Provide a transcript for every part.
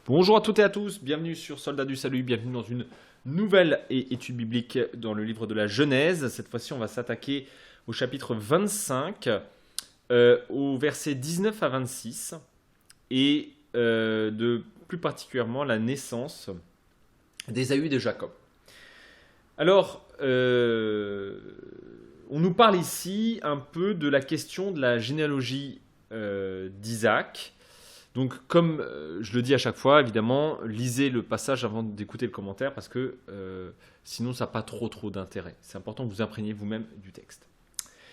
Bonjour à toutes et à tous, bienvenue sur Soldats du Salut, bienvenue dans une nouvelle étude biblique dans le livre de la Genèse. Cette fois-ci, on va s'attaquer au chapitre 25, au verset 19 à 26, et plus particulièrement la naissance d'Ésaü et de Jacob. Alors, on nous parle ici un peu de la question de la généalogie d'Isaac. Donc, comme je le dis à chaque fois, évidemment, lisez le passage avant d'écouter le commentaire parce que sinon, ça n'a pas trop d'intérêt. C'est important que vous imprégniez vous-même du texte.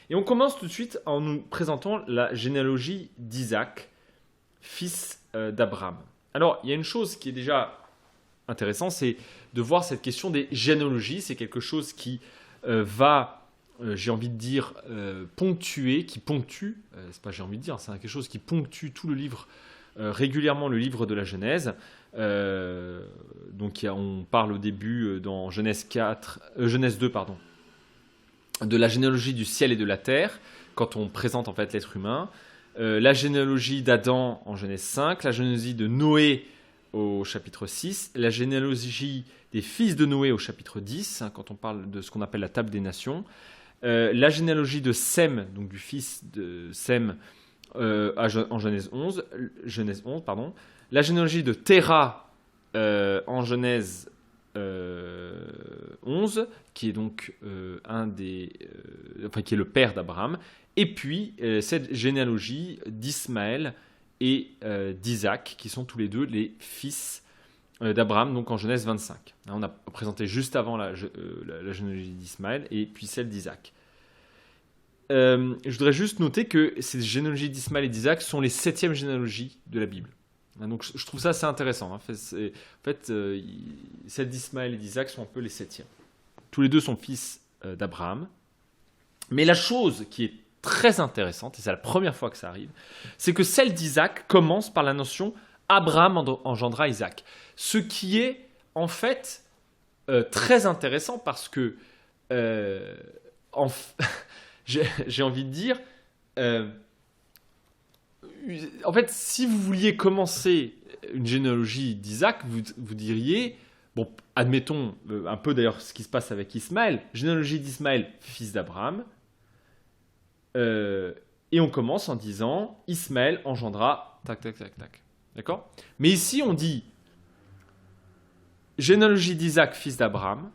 Et on commence tout de suite en nous présentant la généalogie d'Isaac, fils d'Abraham. Alors, il y a une chose qui est déjà intéressante, c'est de voir cette question des généalogies. C'est quelque chose qui j'ai envie de dire, ponctuer, qui ponctue, c'est pas j'ai envie de dire, c'est quelque chose qui ponctue tout le livre régulièrement le livre de la Genèse. Donc on parle au début dans Genèse 2, de la généalogie du ciel et de la terre, quand on présente en fait l'être humain. La généalogie d'Adam en Genèse 5, la généalogie de Noé au chapitre 6, la généalogie des fils de Noé au chapitre 10, quand on parle de ce qu'on appelle la table des nations, la généalogie de Sem, donc du fils de Sem, en Genèse 11, la généalogie de Téra en Genèse 11, qui est donc qui est le père d'Abraham, et puis cette généalogie d'Ismaël et d'Isaac, qui sont tous les deux les fils d'Abraham, donc en Genèse 25. On a présenté juste avant la généalogie d'Ismaël et puis celle d'Isaac. Je voudrais juste noter que ces généalogies d'Ismaël et d'Isaac sont les 7e généalogies de la Bible. Donc je trouve ça assez intéressant. Celles d'Ismaël et d'Isaac sont un peu les 7e. Tous les deux sont fils d'Abraham. Mais la chose qui est très intéressante, et c'est la première fois que ça arrive, c'est que celle d'Isaac commence par la notion Abraham engendra Isaac. Ce qui est en fait très intéressant parce que j'ai envie de dire, en fait, si vous vouliez commencer une généalogie d'Isaac, vous diriez, bon, admettons un peu d'ailleurs ce qui se passe avec Ismaël, généalogie d'Ismaël, fils d'Abraham, et on commence en disant, Ismaël engendra, tac, d'accord ? Mais ici, on dit, généalogie d'Isaac, fils d'Abraham,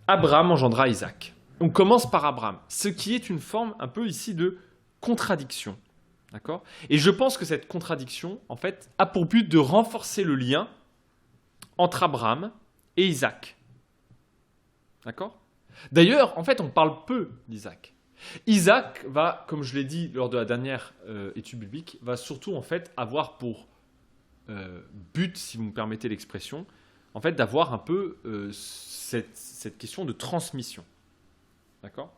Abraham engendra Isaac. On commence par Abraham, ce qui est une forme un peu ici de contradiction. D'accord ? Et je pense que cette contradiction, en fait, a pour but de renforcer le lien entre Abraham et Isaac. D'accord ? D'ailleurs, en fait, on parle peu d'Isaac. Isaac va, comme je l'ai dit lors de la dernière étude biblique, va surtout en fait avoir pour but, si vous me permettez l'expression, en fait, d'avoir un peu cette question de transmission. D'accord ?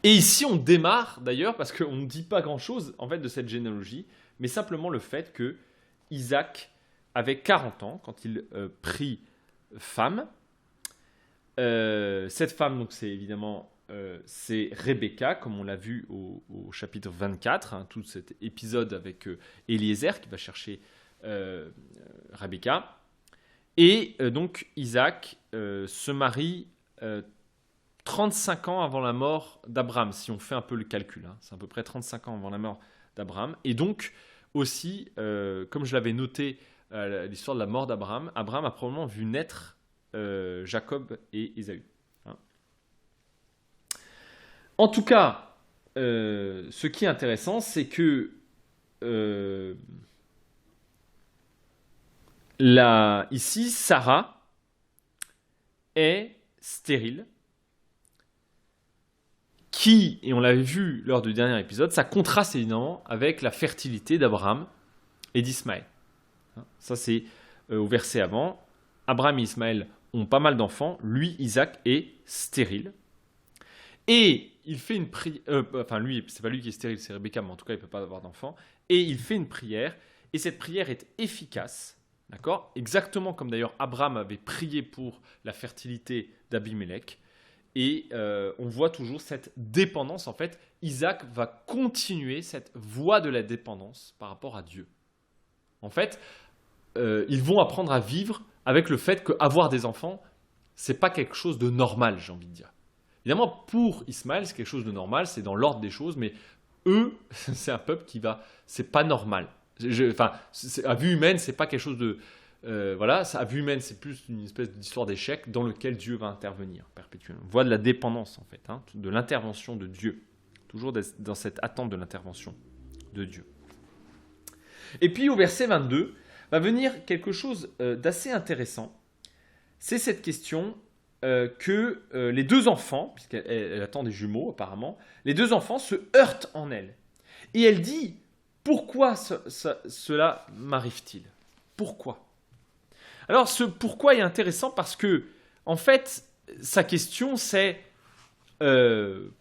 Et ici, on démarre d'ailleurs, parce qu'on ne dit pas grand-chose en fait, de cette généalogie, mais simplement le fait que Isaac avait 40 ans quand il prit femme. Cette femme, donc, c'est évidemment c'est Rebecca, comme on l'a vu au chapitre 24, hein, tout cet épisode avec Eliezer qui va chercher Rebecca. Et donc Isaac se marie 35 ans avant la mort d'Abraham, si on fait un peu le calcul. Hein. C'est à peu près 35 ans avant la mort d'Abraham. Et donc, aussi, comme je l'avais noté à l'histoire de la mort d'Abraham, Abraham a probablement vu naître Jacob et Ésaü. Hein. En tout cas, ce qui est intéressant, c'est que ici, Sarah est stérile, qui, et on l'avait vu lors du dernier épisode, ça contraste évidemment avec la fertilité d'Abraham et d'Ismaël. Ça, c'est au verset avant. Abraham et Ismaël ont pas mal d'enfants. Lui, Isaac, est stérile. Et il fait une prière. C'est pas lui qui est stérile, c'est Rebecca, mais en tout cas, il ne peut pas avoir d'enfants. Et il fait une prière. Et cette prière est efficace. D'accord ? Exactement comme d'ailleurs Abraham avait prié pour la fertilité d'Abimelech. Et on voit toujours cette dépendance. En fait, Isaac va continuer cette voie de la dépendance par rapport à Dieu. En fait, ils vont apprendre à vivre avec le fait qu'avoir des enfants, c'est pas quelque chose de normal, j'ai envie de dire. Évidemment, pour Ismaël, c'est quelque chose de normal, c'est dans l'ordre des choses, mais eux, c'est un peuple qui va, c'est pas normal. Enfin, à vue humaine, c'est pas quelque chose de, voilà, à vue humaine, c'est plus une espèce d'histoire d'échec dans lequel Dieu va intervenir perpétuellement. On voit de la dépendance en fait, hein, de l'intervention de Dieu, toujours dans cette attente de l'intervention de Dieu. Et puis au verset 22 va venir quelque chose d'assez intéressant. C'est cette question que les deux enfants, puisqu'elle attend des jumeaux apparemment, les deux enfants se heurtent en elle. Et elle dit, pourquoi cela m'arrive-t-il? Pourquoi? Alors ce pourquoi est intéressant parce que, en fait, sa question c'est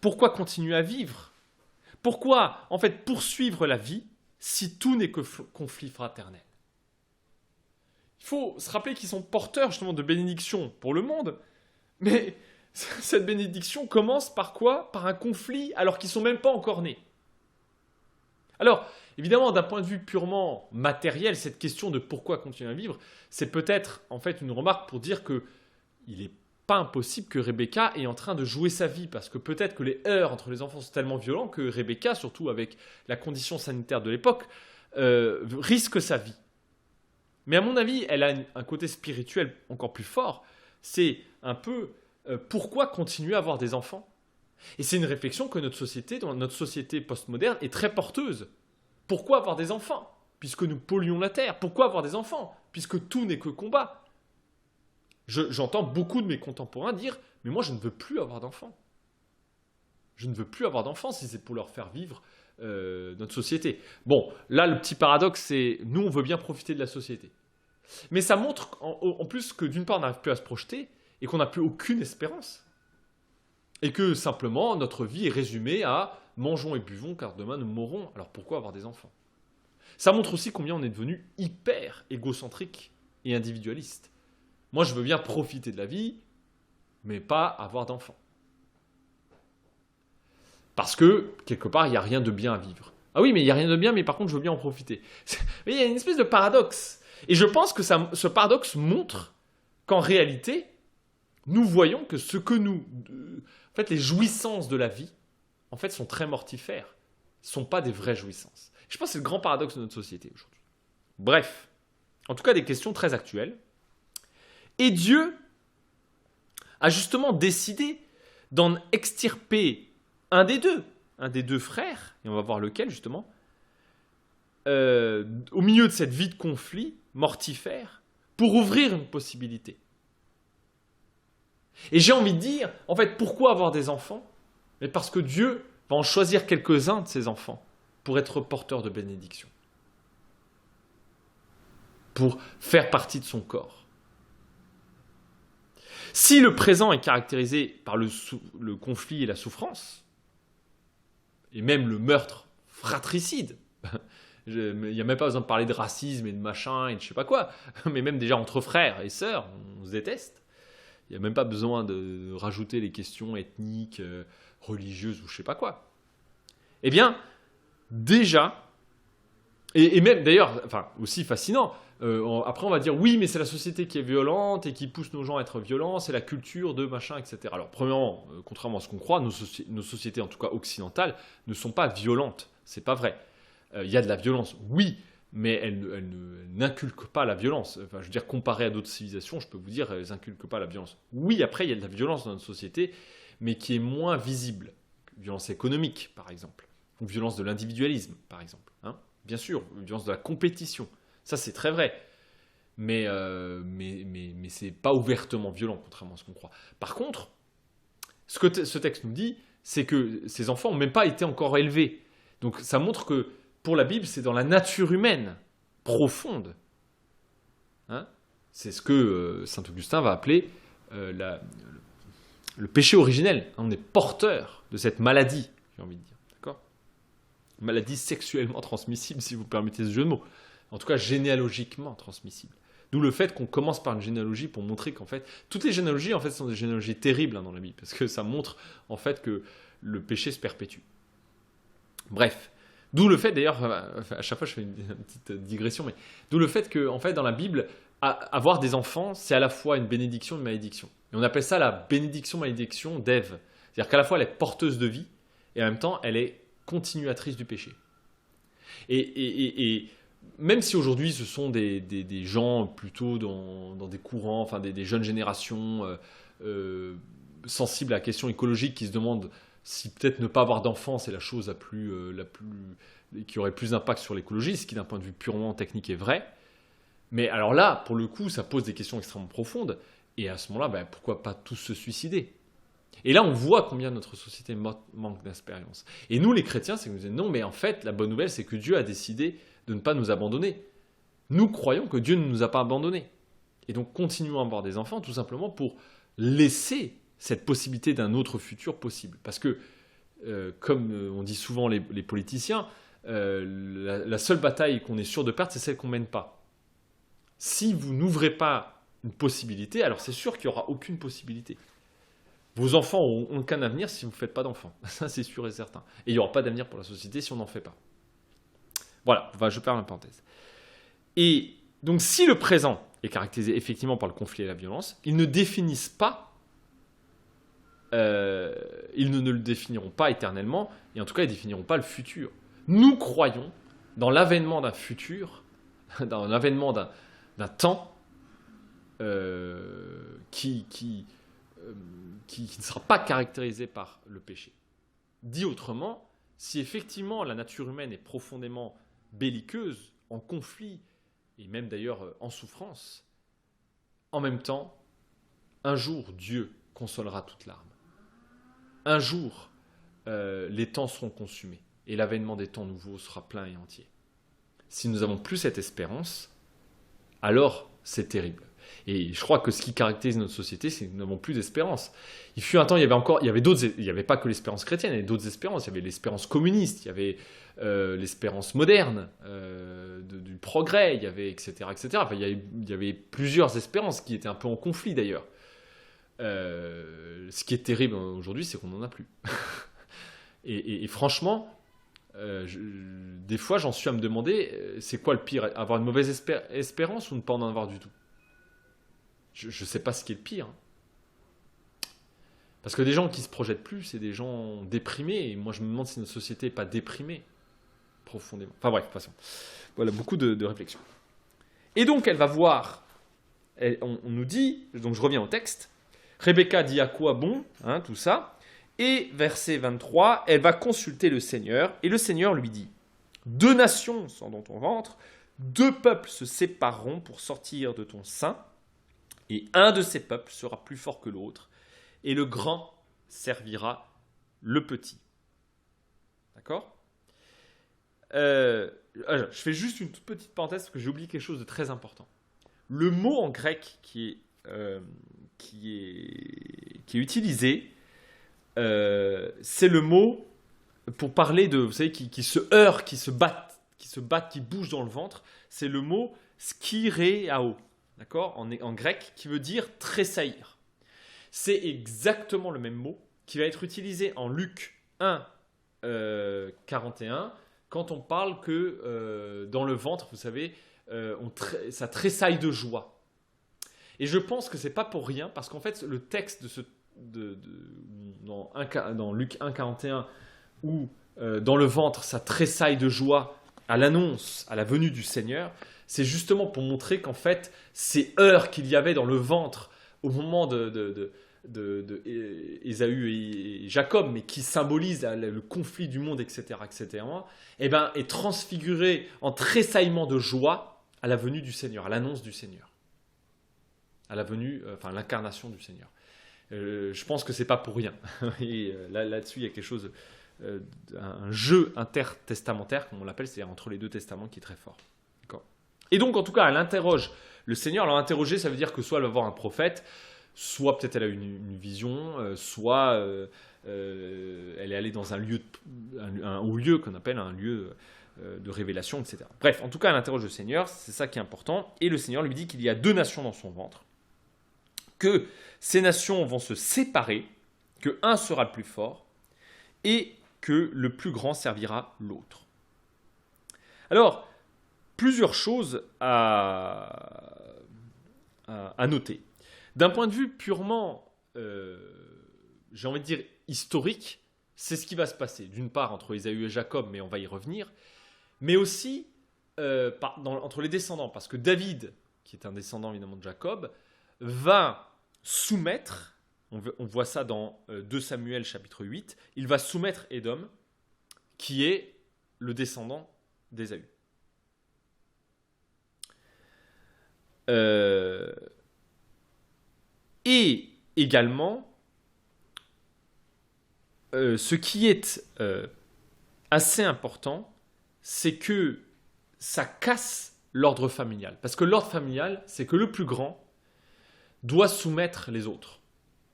pourquoi continuer à vivre? Pourquoi, en fait, poursuivre la vie si tout n'est que conflit fraternel? Il faut se rappeler qu'ils sont porteurs justement de bénédiction pour le monde, mais cette bénédiction commence par quoi? Par un conflit alors qu'ils ne sont même pas encore nés. Alors, évidemment, d'un point de vue purement matériel, cette question de pourquoi continuer à vivre, c'est peut-être en fait une remarque pour dire qu'il n'est pas impossible que Rebecca est en train de jouer sa vie, parce que peut-être que les heurts entre les enfants sont tellement violents que Rebecca, surtout avec la condition sanitaire de l'époque, risque sa vie. Mais à mon avis, elle a un côté spirituel encore plus fort. C'est un peu pourquoi continuer à avoir des enfants? Et c'est une réflexion que notre société, dans notre société postmoderne, est très porteuse. Pourquoi avoir des enfants? Puisque nous polluons la terre. Pourquoi avoir des enfants? Puisque tout n'est que combat. J'entends beaucoup de mes contemporains dire « Mais moi, je ne veux plus avoir d'enfants. Je ne veux plus avoir d'enfants si c'est pour leur faire vivre notre société. » Bon, là, le petit paradoxe, c'est nous, on veut bien profiter de la société. Mais ça montre en plus que d'une part, on n'arrive plus à se projeter et qu'on n'a plus aucune espérance. Et que simplement, notre vie est résumée à mangeons et buvons car demain nous mourrons. Alors pourquoi avoir des enfants? Ça montre aussi combien on est devenu hyper égocentrique et individualiste. Moi, je veux bien profiter de la vie, mais pas avoir d'enfants. Parce que, quelque part, il n'y a rien de bien à vivre. Ah oui, mais il n'y a rien de bien, mais par contre, je veux bien en profiter. Mais il y a une espèce de paradoxe. Et je pense que ce paradoxe montre qu'en réalité, nous voyons que ce que en fait, les jouissances de la vie, en fait, sont très mortifères. Ce ne sont pas des vraies jouissances. Je pense que c'est le grand paradoxe de notre société aujourd'hui. Bref, en tout cas, des questions très actuelles. Et Dieu a justement décidé d'en extirper un des deux frères, et on va voir lequel justement, au milieu de cette vie de conflit mortifère, pour ouvrir une possibilité. Et j'ai envie de dire, en fait, pourquoi avoir des enfants? Mais parce que Dieu va en choisir quelques-uns de ses enfants pour être porteurs de bénédiction, pour faire partie de son corps. Si le présent est caractérisé par le conflit et la souffrance, et même le meurtre fratricide, il n'y a même pas besoin de parler de racisme et de machin et de je sais pas quoi, mais même déjà entre frères et sœurs, on se déteste. Il n'y a même pas besoin de rajouter les questions ethniques, religieuses ou je sais pas quoi. Eh bien, déjà, et même d'ailleurs, enfin aussi fascinant, après on va dire oui, mais c'est la société qui est violente et qui pousse nos gens à être violents, c'est la culture de machin, etc. Alors premièrement, contrairement à ce qu'on croit, nos sociétés, en tout cas occidentales, ne sont pas violentes. C'est pas vrai. Il y a de la violence, oui, mais elles n'inculquent pas la violence. Enfin, je veux dire, comparé à d'autres civilisations, je peux vous dire, elles n'inculquent pas la violence. Oui, après, il y a de la violence dans notre société, mais qui est moins visible. Violence économique, par exemple. Ou violence de l'individualisme, par exemple. Hein, bien sûr, violence de la compétition. Ça, c'est très vrai. Mais c'est pas ouvertement violent, contrairement à ce qu'on croit. Par contre, ce que ce texte nous dit, c'est que ces enfants n'ont même pas été encore élevés. Donc, ça montre que pour la Bible, c'est dans la nature humaine profonde. Hein, c'est ce que saint Augustin va appeler le péché originel. On est porteur de cette maladie, j'ai envie de dire. D'accord ? Maladie sexuellement transmissible, si vous permettez ce jeu de mots. En tout cas, généalogiquement transmissible. D'où le fait qu'on commence par une généalogie pour montrer qu'en fait, toutes les généalogies en fait sont des généalogies terribles dans la Bible, parce que ça montre en fait que le péché se perpétue. Bref, d'où le fait d'ailleurs, à chaque fois je fais une petite digression, mais d'où le fait que en fait dans la Bible, avoir des enfants, c'est à la fois une bénédiction et une malédiction. Et on appelle ça la bénédiction-malédiction d'Ève. C'est-à-dire qu'à la fois elle est porteuse de vie et en même temps elle est continuatrice du péché. Et même si aujourd'hui ce sont des gens plutôt dans des courants, enfin des jeunes générations sensibles à la question écologique qui se demandent si peut-être ne pas avoir d'enfants c'est la chose qui aurait plus d'impact sur l'écologie, ce qui d'un point de vue purement technique est vrai. Mais alors là, pour le coup, ça pose des questions extrêmement profondes. Et à ce moment-là, pourquoi pas tous se suicider? Et là, on voit combien notre société manque d'expérience. Et nous, les chrétiens, c'est que nous disons non, mais en fait, la bonne nouvelle, c'est que Dieu a décidé de ne pas nous abandonner. Nous croyons que Dieu ne nous a pas abandonnés. Et donc, continuons à avoir des enfants, tout simplement pour laisser cette possibilité d'un autre futur possible. Parce que, comme on dit souvent les politiciens, la seule bataille qu'on est sûr de perdre, c'est celle qu'on ne mène pas. Si vous n'ouvrez pas une possibilité, alors c'est sûr qu'il n'y aura aucune possibilité. Vos enfants n'ont aucun avenir si vous ne faites pas d'enfants. Ça, c'est sûr et certain. Et il n'y aura pas d'avenir pour la société si on n'en fait pas. Voilà, je perds la parenthèse. Et donc, si le présent est caractérisé effectivement par le conflit et la violence, ils ne définissent pas, ils ne le définiront pas éternellement, et en tout cas, ils ne définiront pas le futur. Nous croyons dans l'avènement d'un futur, dans l'avènement d'un temps qui ne sera pas caractérisé par le péché. Dit autrement, si effectivement la nature humaine est profondément belliqueuse, en conflit, et même d'ailleurs en souffrance, en même temps, un jour Dieu consolera toute larme. Un jour, les temps seront consumés, et l'avènement des temps nouveaux sera plein et entier. Si nous n'avons plus cette espérance, alors c'est terrible. Et je crois que ce qui caractérise notre société, c'est que nous n'avons plus d'espérance. Il fut un temps, il n'y avait pas que l'espérance chrétienne, il y avait d'autres espérances. Il y avait l'espérance communiste, il y avait l'espérance moderne, du progrès, il y avait etc. etc. Enfin, il y avait plusieurs espérances qui étaient un peu en conflit d'ailleurs. Ce qui est terrible aujourd'hui, c'est qu'on n'en a plus. et franchement, des fois, j'en suis à me demander, c'est quoi le pire? Avoir une mauvaise espérance ou ne pas en avoir du tout? Je ne sais pas ce qui est le pire. Parce que des gens qui ne se projettent plus, c'est des gens déprimés. Et moi, je me demande si notre société n'est pas déprimée profondément. Enfin bref, passons. Voilà, beaucoup de réflexions. Et donc, elle va voir, on nous dit, donc je reviens au texte, Rebecca dit à quoi bon, tout ça. Et verset 23, elle va consulter le Seigneur. Et le Seigneur lui dit, 2 nations sont dans ton ventre, 2 peuples se sépareront pour sortir de ton sein. Et un de ces peuples sera plus fort que l'autre, et le grand servira le petit. D'accord ? Je fais juste une toute petite parenthèse parce que j'ai oublié quelque chose de très important. Le mot en grec qui est utilisé, c'est le mot pour parler de, vous savez, qui se heurtent, qui se battent, qui bougent dans le ventre. C'est le mot skiréao. D'accord, en grec, qui veut dire tressaillir. C'est exactement le même mot qui va être utilisé en Luc 1, 41, quand on parle que dans le ventre, vous savez, ça tressaille de joie. Et je pense que ce n'est pas pour rien, parce qu'en fait, le texte dans Luc 1, 41, où dans le ventre, ça tressaille de joie à l'annonce, à la venue du Seigneur, c'est justement pour montrer qu'en fait, ces heurts qu'il y avait dans le ventre au moment d'Ésaü et Jacob, mais qui symbolisent le conflit du monde, etc., est transfiguré en tressaillement de joie à la venue du Seigneur, à l'annonce du Seigneur, à la venue, l'incarnation du Seigneur. Je pense que c'est pas pour rien. Et là-dessus, il y a quelque chose, un jeu intertestamentaire, comme on l'appelle, c'est-à-dire entre les 2 testaments, qui est très fort. Et donc, en tout cas, elle interroge le Seigneur. Alors, interroger, ça veut dire que soit elle va voir un prophète, soit peut-être elle a une vision, soit elle est allée dans un haut lieu qu'on appelle un lieu de révélation, etc. Bref, en tout cas, elle interroge le Seigneur, c'est ça qui est important. Et le Seigneur lui dit qu'il y a 2 nations dans son ventre, que ces nations vont se séparer, que un sera le plus fort, et que le plus grand servira l'autre. Alors, plusieurs choses à noter. D'un point de vue purement, j'ai envie de dire, historique, c'est ce qui va se passer. D'une part, entre Ésaü et Jacob, mais on va y revenir, mais aussi entre les descendants, parce que David, qui est un descendant évidemment de Jacob, va soumettre, on voit ça dans 2 Samuel chapitre 8, il va soumettre Édom, qui est le descendant d'Ésaü. Et également, ce qui est assez important, c'est que ça casse l'ordre familial. Parce que l'ordre familial, c'est que le plus grand doit soumettre les autres.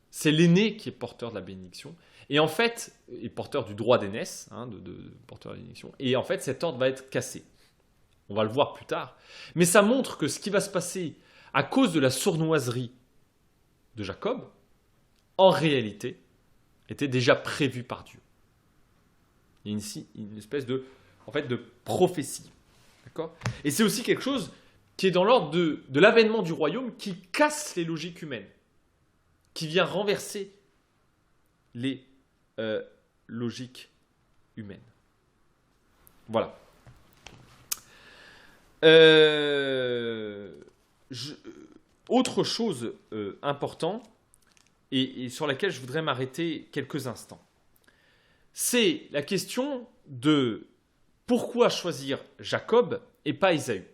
C'est l'aîné qui est porteur de la bénédiction. Et en fait, est porteur du droit d'aînesse, porteur de la bénédiction. Et en fait, cet ordre va être cassé. On va le voir plus tard. Mais ça montre que ce qui va se passer à cause de la sournoiserie de Jacob, en réalité, était déjà prévu par Dieu. Il y a ici une espèce de prophétie. D'accord ? Et c'est aussi quelque chose qui est dans l'ordre de l'avènement du royaume, qui casse les logiques humaines, qui vient renverser les logiques humaines. Voilà. Autre chose importante, et sur laquelle je voudrais m'arrêter quelques instants, c'est la question de pourquoi choisir Jacob et pas Ésaü.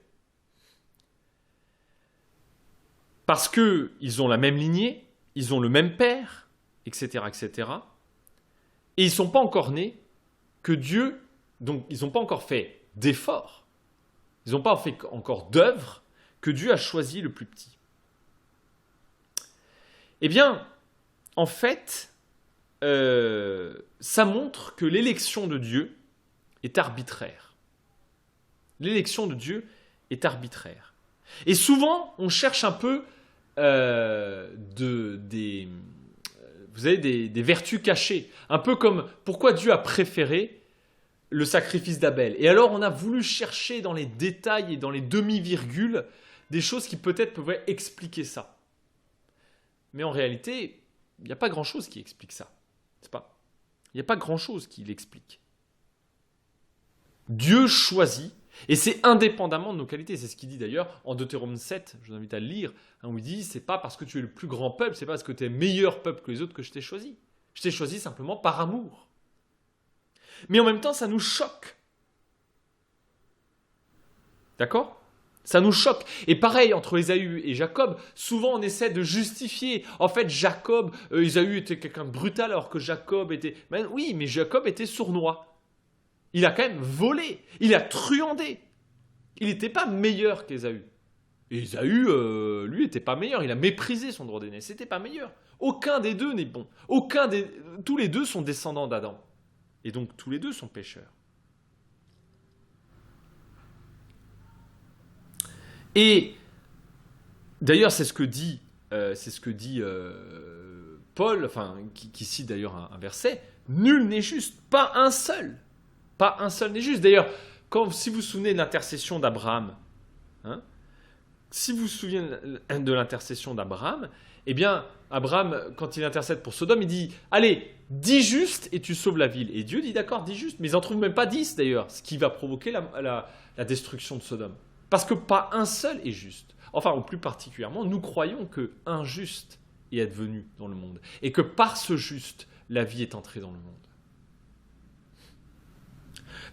Parce qu'ils ont la même lignée, ils ont le même père, etc., etc. Et ils ne sont pas encore nés que Dieu, donc ils n'ont pas encore fait d'efforts, ils n'ont pas fait encore d'œuvres que Dieu a choisi le plus petit. Eh bien, en fait, ça montre que l'élection de Dieu est arbitraire. L'élection de Dieu est arbitraire. Et souvent, on cherche un peu des vertus cachées. Un peu comme pourquoi Dieu a préféré le sacrifice d'Abel. Et alors, on a voulu chercher dans les détails et dans les demi-virgules des choses qui peut-être pouvaient expliquer ça. Mais en réalité, il n'y a pas grand-chose qui explique ça. C'est pas. Il n'y a pas grand-chose qui l'explique. Dieu choisit, et c'est indépendamment de nos qualités. C'est ce qu'il dit d'ailleurs en Deutéronome 7, je vous invite à le lire, où il dit, c'est pas parce que tu es le plus grand peuple, c'est pas parce que tu es meilleur peuple que les autres que je t'ai choisi. Je t'ai choisi simplement par amour. Mais en même temps, ça nous choque. D'accord ? Ça nous choque. Et pareil, entre Ésaü et Jacob, souvent on essaie de justifier. En fait, Ésaü était quelqu'un de brutal alors que Jacob était... Oui, mais Jacob était sournois. Il a quand même volé. Il a truandé. Il n'était pas meilleur qu'Ésaü. Ésaü, lui, n'était pas meilleur. Il a méprisé son droit d'aîné. C'était pas meilleur. Aucun des deux n'est bon. Tous les deux sont descendants d'Adam. Et donc, tous les deux sont pécheurs. Et d'ailleurs, c'est ce que dit Paul, qui cite d'ailleurs un verset, nul n'est juste, pas un seul n'est juste. D'ailleurs, si vous vous souvenez de l'intercession d'Abraham, eh bien, Abraham, quand il intercède pour Sodome, il dit, allez, 10 justes et tu sauves la ville. Et Dieu dit, d'accord, 10 justes, mais ils n'en trouvent même pas 10 d'ailleurs, ce qui va provoquer la destruction de Sodome. Parce que pas un seul est juste. Enfin, ou plus particulièrement, nous croyons qu'un juste est advenu dans le monde. Et que par ce juste, la vie est entrée dans le monde.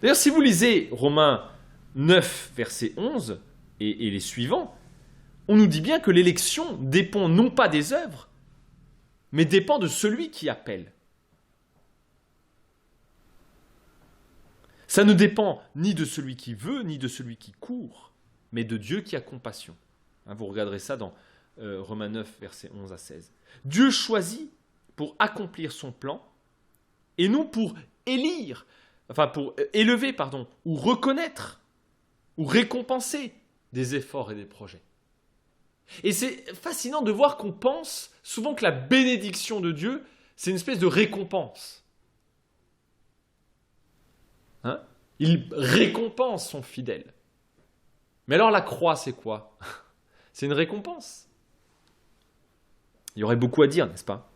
D'ailleurs, si vous lisez Romains 9, verset 11, et les suivants, on nous dit bien que l'élection dépend non pas des œuvres, mais dépend de celui qui appelle. Ça ne dépend ni de celui qui veut, ni de celui qui court, mais de Dieu qui a compassion. Vous regarderez ça dans Romains 9, versets 11 à 16. Dieu choisit pour accomplir son plan, et non pour élire. enfin pour élever, pardon, ou reconnaître, ou récompenser des efforts et des projets. Et c'est fascinant de voir qu'on pense souvent que la bénédiction de Dieu, c'est une espèce de récompense. Hein? Il récompense son fidèle. Mais alors la croix, c'est quoi? C'est une récompense. Il y aurait beaucoup à dire, n'est-ce pas?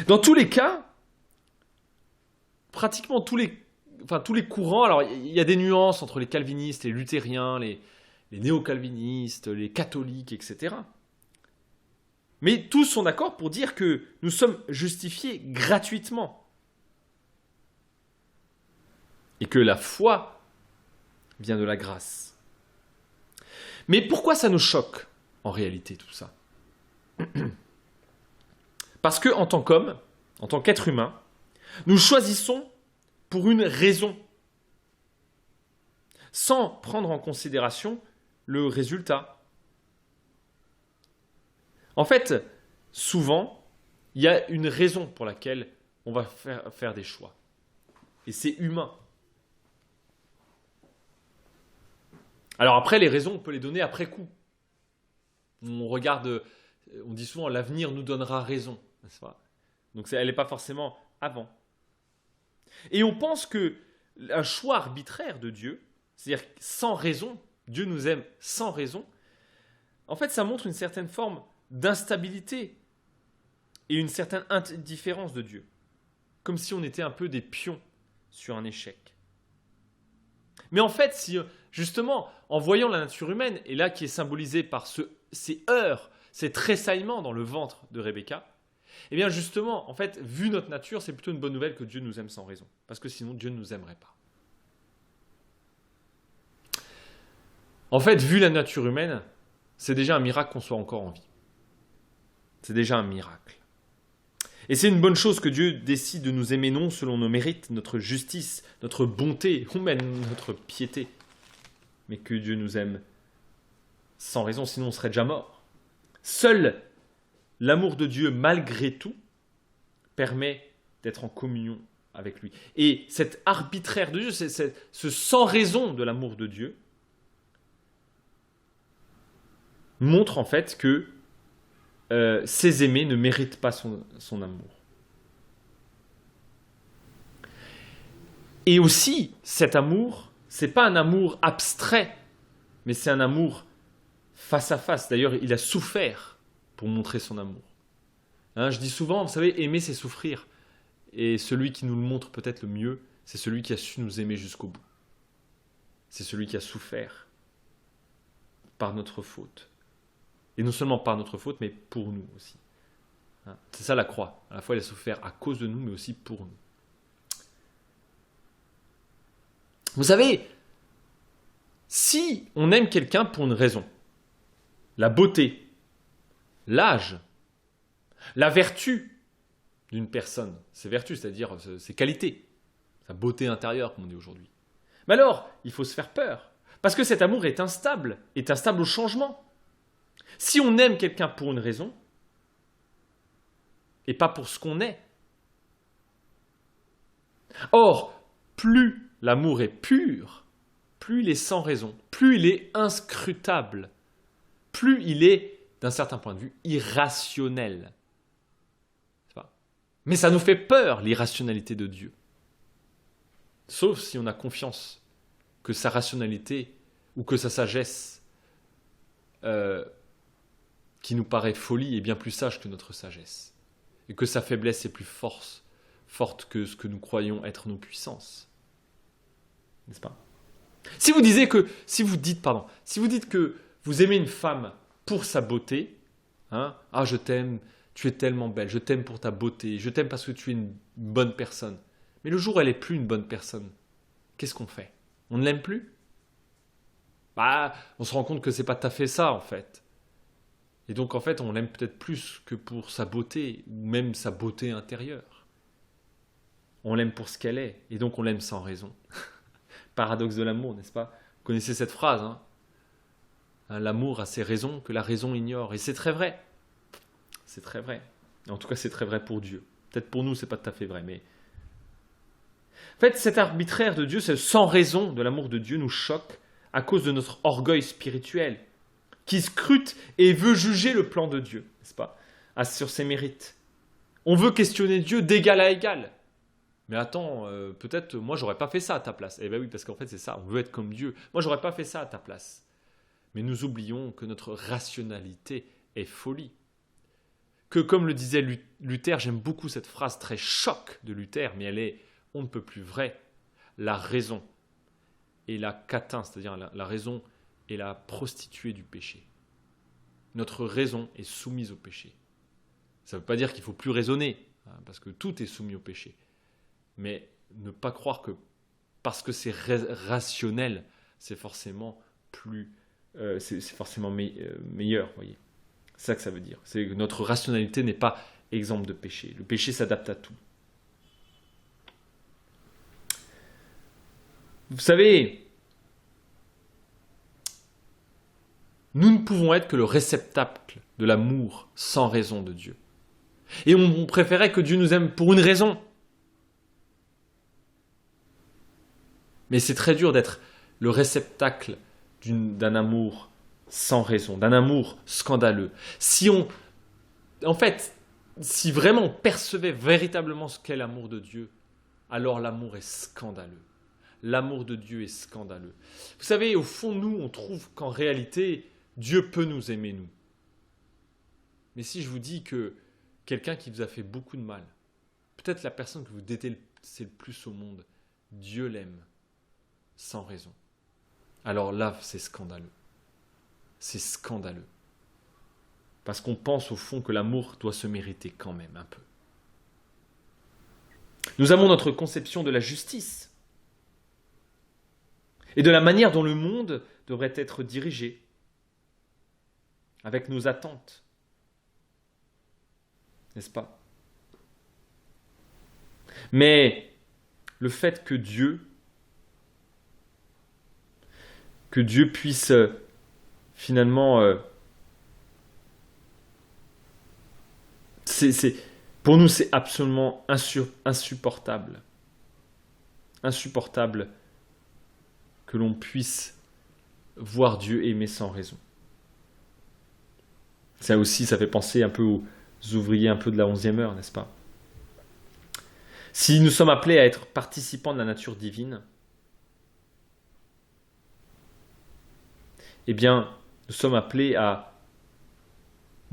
Dans tous les cas, pratiquement tous les courants, alors il y a des nuances entre les calvinistes, les luthériens, les néo-calvinistes, les catholiques, etc. Mais tous sont d'accord pour dire que nous sommes justifiés gratuitement. Et que la foi vient de la grâce. Mais pourquoi ça nous choque, en réalité, tout ça? Parce que en tant qu'homme, en tant qu'être humain, nous choisissons pour une raison, sans prendre en considération le résultat. En fait, souvent, il y a une raison pour laquelle on va faire des choix. Et c'est humain. Alors après, les raisons, on peut les donner après coup. On regarde, on dit souvent, l'avenir nous donnera raison, n'est-ce pas? Donc elle n'est pas forcément avant. Et on pense que un choix arbitraire de Dieu, c'est-à-dire sans raison, Dieu nous aime sans raison, en fait, ça montre une certaine forme d'instabilité et une certaine indifférence de Dieu. Comme si on était un peu des pions sur un échec. Mais en fait, si justement, en voyant la nature humaine, et là qui est symbolisée par ces heurts, ces tressaillements dans le ventre de Rebecca, eh bien justement, en fait, vu notre nature, c'est plutôt une bonne nouvelle que Dieu nous aime sans raison. Parce que sinon, Dieu ne nous aimerait pas. En fait, vu la nature humaine, c'est déjà un miracle qu'on soit encore en vie. C'est déjà un miracle. Et c'est une bonne chose que Dieu décide de nous aimer non selon nos mérites, notre justice, notre bonté ou même notre piété, mais que Dieu nous aime sans raison, sinon on serait déjà mort. Seul l'amour de Dieu, malgré tout, permet d'être en communion avec lui. Et cet arbitraire de Dieu, ce sans raison de l'amour de Dieu, montre en fait que ces aimés ne méritent pas son amour. Et aussi, cet amour, c'est pas un amour abstrait, mais c'est un amour face à face. D'ailleurs, il a souffert pour montrer son amour. Hein, je dis souvent, vous savez, aimer, c'est souffrir. Et celui qui nous le montre peut-être le mieux, c'est celui qui a su nous aimer jusqu'au bout. C'est celui qui a souffert par notre faute. Et non seulement par notre faute, mais pour nous aussi. Hein, c'est ça la croix. À la fois, il a souffert à cause de nous, mais aussi pour nous. Vous savez, si on aime quelqu'un pour une raison, la beauté, l'âge, la vertu d'une personne, ses vertus, c'est-à-dire ses qualités, sa beauté intérieure, comme on dit aujourd'hui, mais alors, il faut se faire peur. Parce que cet amour est instable au changement. Si on aime quelqu'un pour une raison, et pas pour ce qu'on est. Or, plus l'amour est pur, plus il est sans raison, plus il est inscrutable, plus il est, d'un certain point de vue, irrationnel. Mais ça nous fait peur, l'irrationalité de Dieu. Sauf si on a confiance que sa rationalité ou que sa sagesse qui nous paraît folie est bien plus sage que notre sagesse. Et que sa faiblesse est plus forte que ce que nous croyons être nos puissances. N'est-ce pas? Si vous dites que vous aimez une femme pour sa beauté, hein, ah je t'aime, tu es tellement belle, je t'aime pour ta beauté, je t'aime parce que tu es une bonne personne. Mais le jour où elle n'est plus une bonne personne, qu'est-ce qu'on fait? On ne l'aime plus? On se rend compte que c'est pas tout à fait ça en fait. Et donc en fait on l'aime peut-être plus que pour sa beauté, ou même sa beauté intérieure. On l'aime pour ce qu'elle est, et donc on l'aime sans raison. Paradoxe de l'amour, n'est-ce pas? Vous connaissez cette phrase, hein? L'amour a ses raisons que la raison ignore. Et c'est très vrai. C'est très vrai. En tout cas, c'est très vrai pour Dieu. Peut-être pour nous, c'est pas tout à fait vrai, mais... En fait, cet arbitraire de Dieu, ce sans raison de l'amour de Dieu nous choque à cause de notre orgueil spirituel, qui scrute et veut juger le plan de Dieu, n'est-ce pas, sur ses mérites. On veut questionner Dieu d'égal à égal. Mais attends, peut-être moi j'aurais pas fait ça à ta place. Eh bien oui, parce qu'en fait c'est ça, on veut être comme Dieu. Moi j'aurais pas fait ça à ta place. Mais nous oublions que notre rationalité est folie. Que comme le disait Luther, j'aime beaucoup cette phrase très choc de Luther, mais elle est on ne peut plus vraie. La raison est la catin, c'est-à-dire la raison est la prostituée du péché. Notre raison est soumise au péché. Ça ne veut pas dire qu'il ne faut plus raisonner, hein, parce que tout est soumis au péché. Mais ne pas croire que parce que c'est rationnel, c'est forcément c'est forcément meilleur, voyez. C'est ça que ça veut dire. C'est que notre rationalité n'est pas exempte de péché. Le péché s'adapte à tout. Vous savez, nous ne pouvons être que le réceptacle de l'amour sans raison de Dieu. Et on préférait que Dieu nous aime pour une raison. Mais c'est très dur d'être le réceptacle d'un amour sans raison, d'un amour scandaleux. Si vraiment on percevait véritablement ce qu'est l'amour de Dieu, alors l'amour est scandaleux. L'amour de Dieu est scandaleux. Vous savez, au fond, nous, on trouve qu'en réalité, Dieu peut nous aimer, nous. Mais si je vous dis que quelqu'un qui vous a fait beaucoup de mal, peut-être la personne que vous détestez le plus au monde, Dieu l'aime sans raison. Alors là, c'est scandaleux. C'est scandaleux. Parce qu'on pense au fond que l'amour doit se mériter quand même un peu. Nous avons notre conception de la justice et de la manière dont le monde devrait être dirigé, avec nos attentes. N'est-ce pas? Mais le fait que Dieu puisse finalement... pour nous, c'est absolument insupportable. Insupportable que l'on puisse voir Dieu aimer sans raison. Ça aussi, ça fait penser un peu aux ouvriers un peu de la 11e heure, n'est-ce pas? Si nous sommes appelés à être participants de la nature divine, eh bien, nous sommes appelés à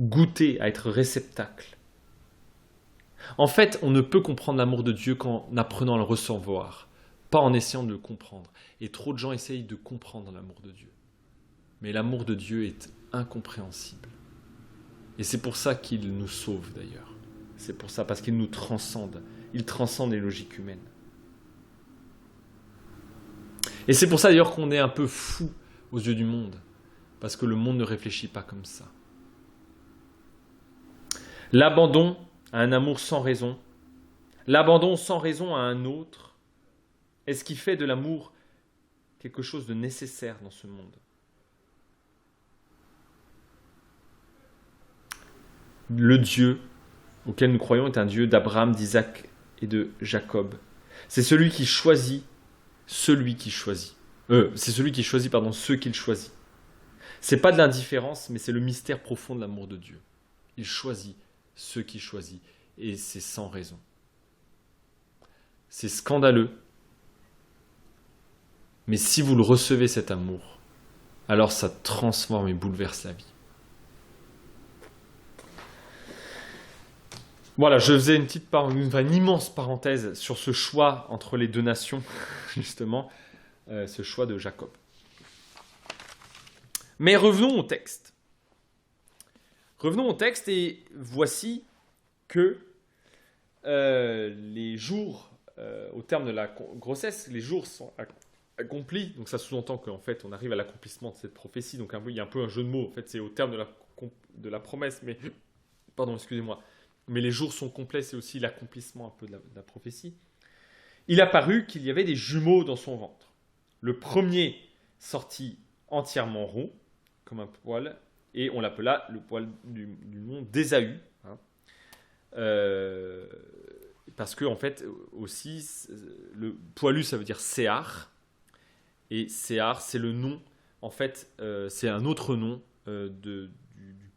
goûter, à être réceptacles. En fait, on ne peut comprendre l'amour de Dieu qu'en apprenant à le recevoir, pas en essayant de le comprendre. Et trop de gens essayent de comprendre l'amour de Dieu. Mais l'amour de Dieu est incompréhensible. Et c'est pour ça qu'il nous sauve d'ailleurs. C'est pour ça, parce qu'il nous transcende. Il transcende les logiques humaines. Et c'est pour ça d'ailleurs qu'on est un peu fou aux yeux du monde. Parce que le monde ne réfléchit pas comme ça. L'abandon à un amour sans raison, l'abandon sans raison à un autre, est ce qui fait de l'amour quelque chose de nécessaire dans ce monde. Le Dieu auquel nous croyons est un Dieu d'Abraham, d'Isaac et de Jacob. C'est celui qui choisit ceux qu'il choisit. C'est pas de l'indifférence, mais c'est le mystère profond de l'amour de Dieu. Il choisit ceux qu'il choisit, et c'est sans raison. C'est scandaleux, mais si vous le recevez cet amour, alors ça transforme et bouleverse la vie. Voilà, je faisais une immense parenthèse sur ce choix entre les deux nations, justement, ce choix de Jacob. Mais revenons au texte. Revenons au texte et voici que les jours, au terme de la grossesse, les jours sont accomplis. Donc ça sous-entend qu'en fait on arrive à l'accomplissement de cette prophétie. Donc il y a un peu un jeu de mots. En fait c'est au terme de la promesse, mais pardon, excusez-moi. Mais les jours sont complets, c'est aussi l'accomplissement un peu de la prophétie. Il apparut qu'il y avait des jumeaux dans son ventre. Le premier sortit entièrement rond, comme un poil, et on l'appela le poil du nom d'Ésaü. Euh, Parce que en fait aussi le poilu ça veut dire Séar et Séar c'est le nom en fait c'est un autre nom du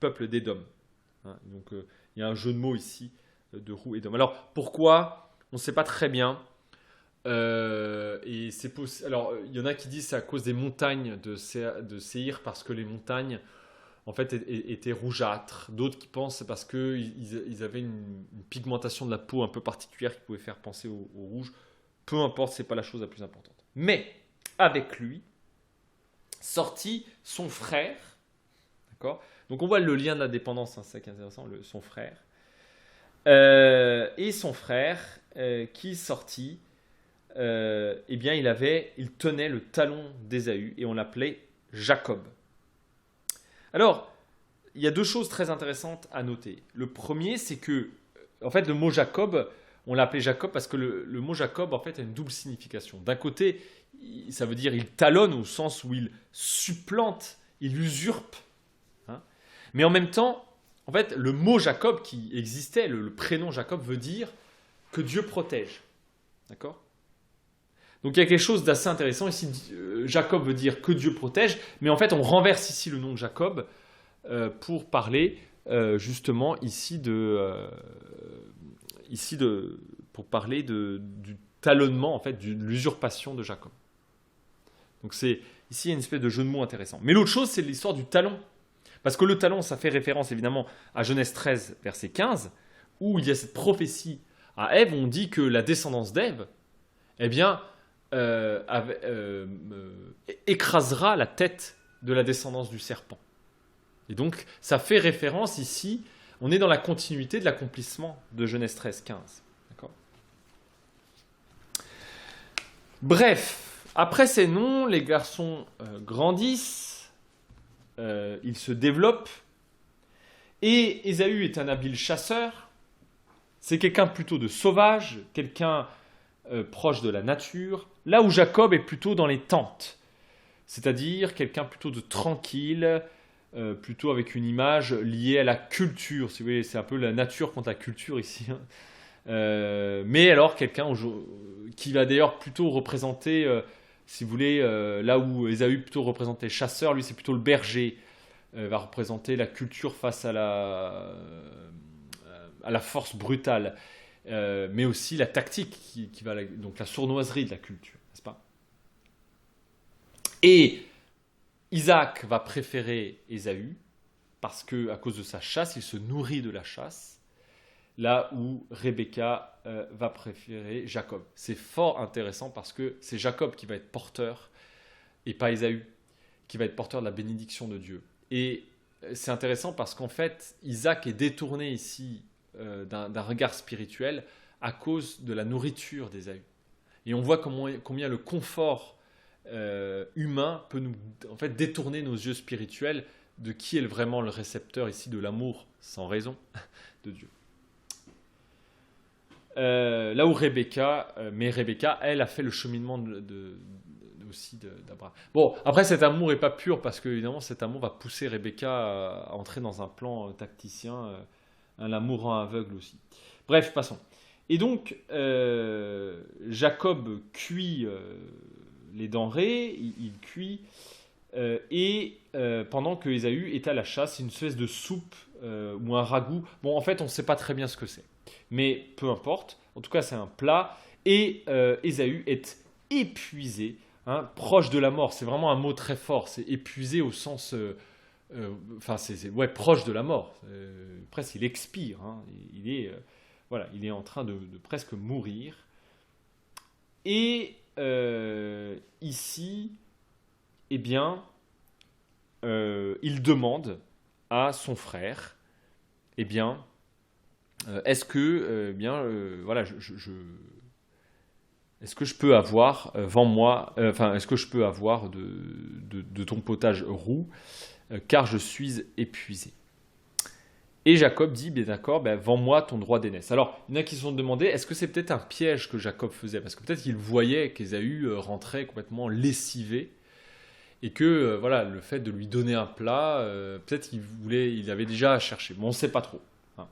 peuple d'Édom. Hein. Donc il y a un jeu de mots ici de roue et d'homme. Alors pourquoi on ne sait pas très bien. Et c'est alors il y en a qui disent c'est à cause des montagnes de Séhir parce que les montagnes en fait étaient rougeâtres. D'autres qui pensent c'est parce qu'ils avaient une pigmentation de la peau un peu particulière qui pouvait faire penser au rouge. Peu importe, c'est pas la chose la plus importante. Mais avec lui sortit son frère, d'accord. Donc on voit le lien de la dépendance, hein, c'est ça qui est intéressant, son frère. Et son frère qui sortit, eh bien il tenait le talon d'Ésaü et on l'appelait Jacob. Alors, il y a deux choses très intéressantes à noter. Le premier, c'est que, en fait, le mot Jacob, on l'a appelé Jacob parce que le mot Jacob, en fait, a une double signification. D'un côté, ça veut dire il talonne au sens où il supplante, il usurpe. Hein. Mais en même temps, en fait, le mot Jacob qui existait, le prénom Jacob veut dire que Dieu protège. D'accord. Donc il y a quelque chose d'assez intéressant ici. Jacob veut dire que Dieu protège, mais en fait on renverse ici le nom de Jacob pour parler justement pour parler du talonnement en fait, de l'usurpation de Jacob. Donc c'est ici il y a une espèce de jeu de mots intéressant. Mais l'autre chose c'est l'histoire du talon, parce que le talon ça fait référence évidemment à Genèse 13 verset 15 où il y a cette prophétie à Ève, on dit que la descendance d'Ève, eh bien écrasera la tête de la descendance du serpent. Et donc, ça fait référence ici, on est dans la continuité de l'accomplissement de Genèse 13, 15. D'accord. Bref, après ces noms, les garçons grandissent, ils se développent, et Ésaü est un habile chasseur, c'est quelqu'un plutôt de sauvage, quelqu'un proche de la nature, là où Jacob est plutôt dans les tentes, c'est-à-dire quelqu'un plutôt de tranquille, plutôt avec une image liée à la culture, si vous voulez, c'est un peu la nature contre la culture ici. Hein. Mais alors quelqu'un qui va d'ailleurs plutôt représenter, si vous voulez, là où Ésaü plutôt représentait chasseur, lui c'est plutôt le berger, va représenter la culture face à la force brutale. Mais aussi la tactique, donc la sournoiserie de la culture, n'est-ce pas? Et Isaac va préférer Ésaü parce que à cause de sa chasse, il se nourrit de la chasse, là où Rebecca va préférer Jacob. C'est fort intéressant parce que c'est Jacob qui va être porteur et pas Ésaü qui va être porteur de la bénédiction de Dieu. Et c'est intéressant parce qu'en fait, Isaac est détourné ici d'un regard spirituel à cause de la nourriture d'Ésaü. Et on voit combien le confort humain peut nous en fait, détourner nos yeux spirituels de qui est vraiment le récepteur ici de l'amour, sans raison, de Dieu. Là où Rebecca, elle a fait le cheminement aussi d'Abraham. Bon, après cet amour n'est pas pur parce que évidemment cet amour va pousser Rebecca à entrer dans un plan tacticien, l'amour rend aveugle aussi. Bref, passons. Et donc, Jacob cuit les denrées, il cuit, et pendant que Ésaü est à la chasse, c'est une espèce de soupe ou un ragoût. Bon, en fait, on ne sait pas très bien ce que c'est. Mais peu importe, en tout cas, c'est un plat. Et Ésaü est épuisé, hein, proche de la mort. C'est vraiment un mot très fort. C'est épuisé au sens... Enfin, ouais, proche de la mort. Presque, il expire. Hein. Voilà, il est en train de presque mourir. Et ici, eh bien, il demande à son frère, eh bien, est-ce que, voilà, est-ce que je peux avoir vent moi, est-ce que je peux avoir de ton potage roux, car je suis épuisé. Et Jacob dit, bien d'accord, vends-moi ton droit d'aînesse. Alors, il y en a qui se sont demandé, est-ce que c'est peut-être un piège que Jacob faisait? Parce que peut-être qu'il voyait qu'Ésaü rentrait complètement lessivé, et que voilà, le fait de lui donner un plat, peut-être il avait déjà cherché. Bon, on ne sait pas trop. Hein.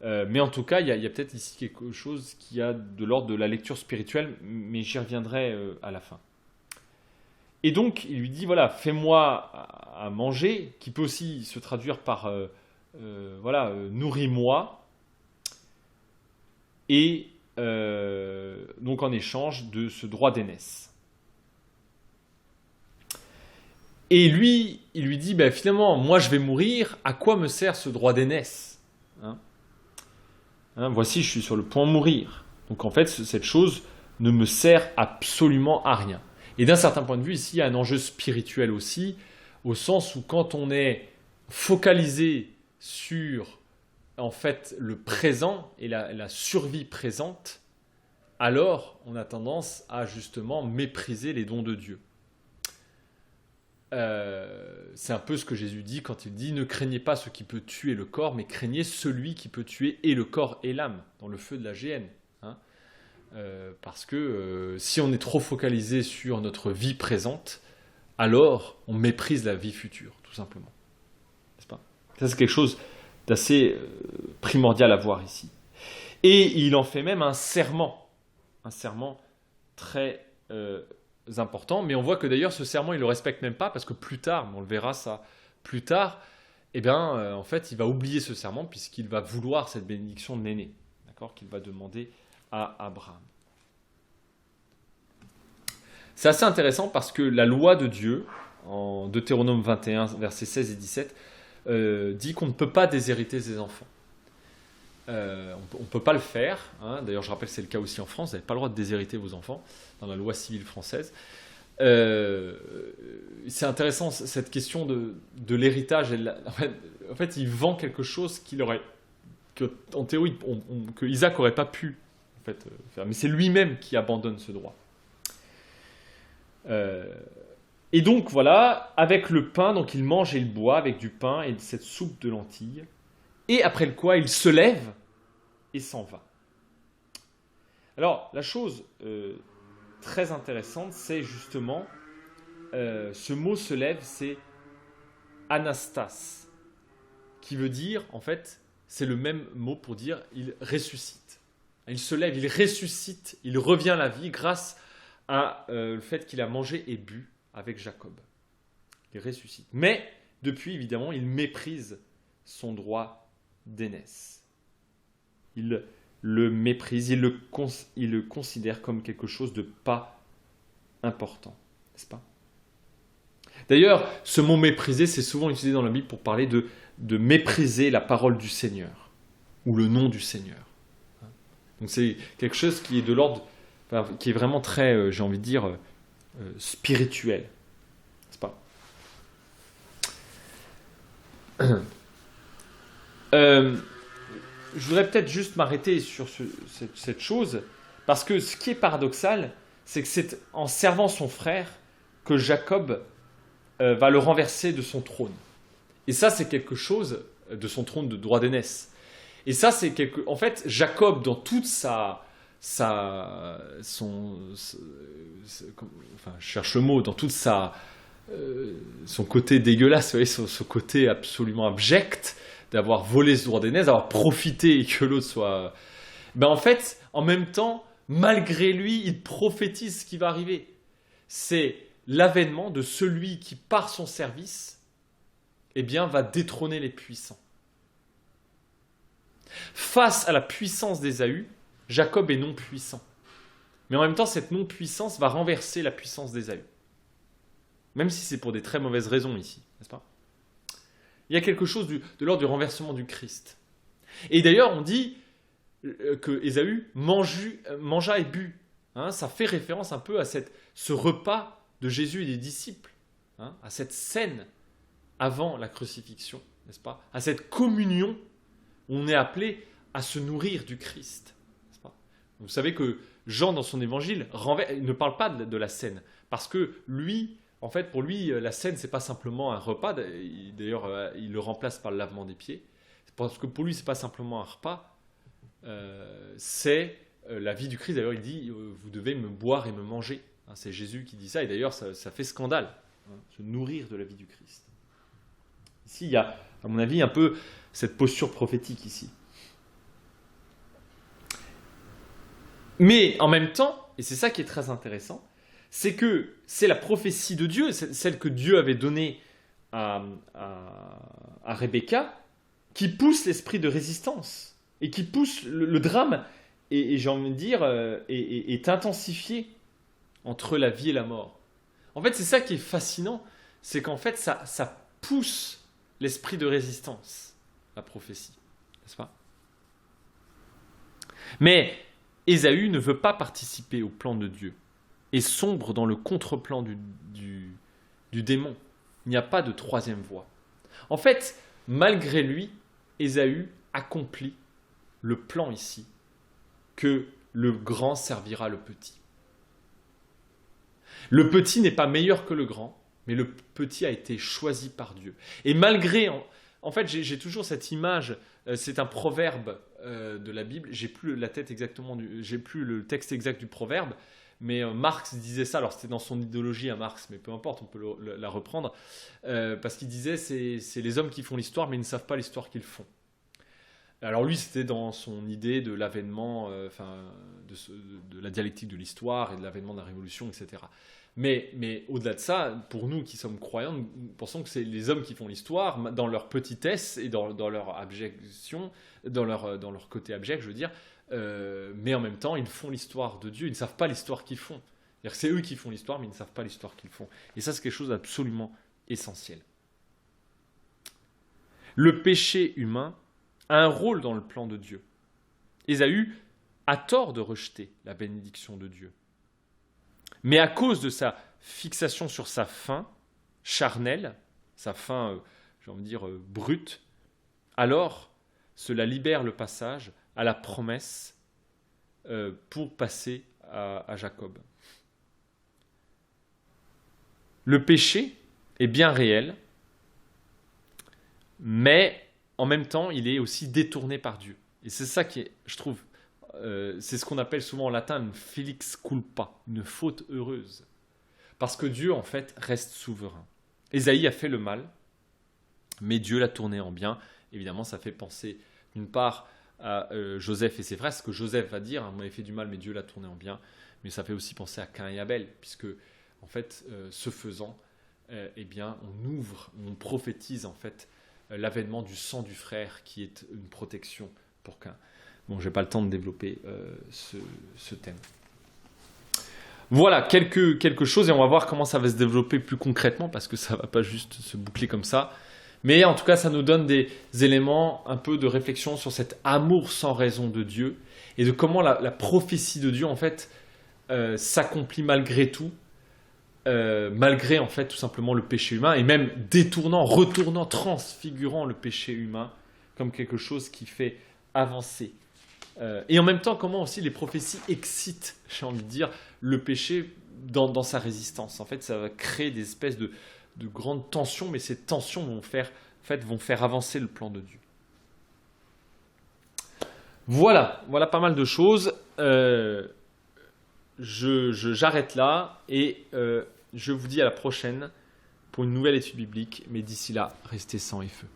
Mais en tout cas, il y a peut-être ici quelque chose qui a de l'ordre de la lecture spirituelle, mais j'y reviendrai à la fin. Et donc, il lui dit, voilà, fais-moi à manger, qui peut aussi se traduire par, voilà, nourris-moi, et donc en échange de ce droit d'aînesse. Et lui, il lui dit, ben, finalement, moi je vais mourir, à quoi me sert ce droit d'aînesse, hein? Voici, je suis sur le point de mourir. Donc en fait, cette chose ne me sert absolument à rien. Et d'un certain point de vue, ici, il y a un enjeu spirituel aussi, au sens où quand on est focalisé sur en fait le présent et la survie présente, alors on a tendance à justement mépriser les dons de Dieu. C'est un peu ce que Jésus dit quand il dit « Ne craignez pas ce qui peut tuer le corps, mais craignez celui qui peut tuer et le corps et l'âme dans le feu de la géhenne. » Parce que si on est trop focalisé sur notre vie présente, alors on méprise la vie future, tout simplement. N'est-ce pas? Ça, c'est quelque chose d'assez primordial à voir ici. Et il en fait même un serment très important, mais on voit que d'ailleurs ce serment il le respecte même pas parce que plus tard, on le verra ça plus tard, eh bien en fait il va oublier ce serment puisqu'il va vouloir cette bénédiction de l'aîné, d'accord, qu'il va demander à Abraham. C'est assez intéressant parce que la loi de Dieu, en Deutéronome 21, versets 16 et 17, dit qu'on ne peut pas déshériter ses enfants. On ne peut pas le faire, hein. D'ailleurs je rappelle que c'est le cas aussi en France, vous n'avez pas le droit de déshériter vos enfants dans la loi civile française. C'est intéressant cette question de l'héritage. En fait, il vend quelque chose qu'il aurait, en théorie, que Isaac n'aurait pas pu en fait, faire. Mais c'est lui-même qui abandonne ce droit. Et donc voilà, avec le pain, donc il mange et il boit avec du pain et de cette soupe de lentilles. Et après le quoi, il se lève et s'en va. Alors, la chose très intéressante, c'est justement, ce mot se lève, c'est anastas, qui veut dire, en fait, c'est le même mot pour dire il ressuscite. Il se lève, il ressuscite, il revient à la vie grâce à le fait qu'il a mangé et bu avec Jacob. Il ressuscite. Mais, depuis, évidemment, il méprise son droit d'aînesse. Il le méprise, il le considère comme quelque chose de pas important, n'est-ce pas? D'ailleurs, ce mot mépriser, c'est souvent utilisé dans la Bible pour parler de mépriser la parole du Seigneur, ou le nom du Seigneur. Donc c'est quelque chose qui est de l'ordre, enfin, qui est vraiment très, j'ai envie de dire, spirituel, n'est-ce pas? Je voudrais peut-être juste m'arrêter sur cette chose, parce que ce qui est paradoxal, c'est que c'est en servant son frère que Jacob va le renverser de son trône. Et ça, c'est quelque chose de son trône de droit d'aînesse. Et ça, c'est quelque... En fait, Jacob, dans toute enfin, je cherche le mot, dans toute son côté dégueulasse, vous voyez, son côté absolument abject, d'avoir volé ce droit d'aînesse, d'avoir profité et que l'autre soit... Ben en fait, en même temps, malgré lui, il prophétise ce qui va arriver. C'est l'avènement de celui qui, par son service, eh bien, va détrôner les puissants. Face à la puissance d'Ésaü, Jacob est non puissant. Mais en même temps, cette non-puissance va renverser la puissance d'Ésaü. Même si c'est pour des très mauvaises raisons ici, n'est-ce pas? Il y a quelque chose de l'ordre du renversement du Christ. Et d'ailleurs, on dit que Ésaü mangea et but. Hein, ça fait référence un peu à ce repas de Jésus et des disciples, hein, à cette scène avant la crucifixion, n'est-ce pas? À cette communion où on est appelé à se nourrir du Christ. N'est-ce pas? Vous savez que Jean, dans son évangile, il ne parle pas de la scène, parce que lui... En fait, pour lui, la scène, c'est pas simplement un repas. D'ailleurs, il le remplace par le lavement des pieds. Parce que pour lui, c'est pas simplement un repas. C'est la vie du Christ. D'ailleurs, il dit, vous devez me boire et me manger. Hein, c'est Jésus qui dit ça. Et d'ailleurs, ça fait scandale. Hein, se nourrir de la vie du Christ. Ici, il y a, à mon avis, un peu cette posture prophétique ici. Mais en même temps, et c'est ça qui est très intéressant, c'est que c'est la prophétie de Dieu, celle que Dieu avait donnée à Rebecca, qui pousse l'esprit de résistance et qui pousse le drame, et j'ai envie de dire, est intensifié entre la vie et la mort. En fait, c'est ça qui est fascinant, c'est qu'en fait, ça pousse l'esprit de résistance, la prophétie, n'est-ce pas? Mais Ésaü ne veut pas participer au plan de Dieu et sombre dans le contre-plan du démon. Il n'y a pas de troisième voie. En fait, malgré lui, Ésaü accomplit le plan ici, que le grand servira le petit. Le petit n'est pas meilleur que le grand, mais le petit a été choisi par Dieu. Et malgré, en fait, j'ai toujours cette image, c'est un proverbe de la Bible, j'ai plus le texte exact du proverbe, mais Marx disait ça, alors c'était dans son idéologie à Marx, mais peu importe, on peut la reprendre, parce qu'il disait c'est les hommes qui font l'histoire, mais ils ne savent pas l'histoire qu'ils font. Alors lui, c'était dans son idée de l'avènement, de la dialectique de l'histoire et de l'avènement de la révolution, etc. Mais au-delà de ça, pour nous qui sommes croyants, nous pensons que c'est les hommes qui font l'histoire dans leur petitesse et dans leur abjection, dans leur côté abject, je veux dire. Mais en même temps, ils font l'histoire de Dieu. Ils ne savent pas l'histoire qu'ils font. C'est-à-dire que c'est eux qui font l'histoire, mais ils ne savent pas l'histoire qu'ils font. Et ça, c'est quelque chose d'absolument essentiel. Le péché humain a un rôle dans le plan de Dieu. Ésaü a tort de rejeter la bénédiction de Dieu. Mais à cause de sa fixation sur sa faim charnelle, sa faim, j'ai envie de dire, brute, alors cela libère le passage à la promesse pour passer à Jacob. Le péché est bien réel, mais en même temps, il est aussi détourné par Dieu. Et c'est ça qui est, je trouve, c'est ce qu'on appelle souvent en latin une felix culpa, une faute heureuse. Parce que Dieu, en fait, reste souverain. Ésaïe a fait le mal, mais Dieu l'a tourné en bien. Évidemment, ça fait penser, d'une part, à Joseph et ses frères, ce que Joseph va dire, on m'avait fait du mal, mais Dieu l'a tourné en bien. Mais ça fait aussi penser à Caïn et Abel, puisque, en fait, ce faisant, eh bien, on prophétise, en fait, l'avènement du sang du frère, qui est une protection pour Caïn. Bon, je n'ai pas le temps de développer ce thème. Voilà, quelque chose, et on va voir comment ça va se développer plus concrètement, parce que ça ne va pas juste se boucler comme ça. Mais en tout cas, ça nous donne des éléments un peu de réflexion sur cet amour sans raison de Dieu, et de comment la prophétie de Dieu, en fait, s'accomplit malgré tout, malgré, en fait, tout simplement le péché humain, et même retournant, transfigurant le péché humain, comme quelque chose qui fait avancer. Et en même temps, comment aussi les prophéties excitent, j'ai envie de dire, le péché dans sa résistance. En fait, ça va créer des espèces de grandes tensions, mais ces tensions vont faire avancer le plan de Dieu. Voilà pas mal de choses. J'arrête là et je vous dis à la prochaine pour une nouvelle étude biblique. Mais d'ici là, restez sang et feu.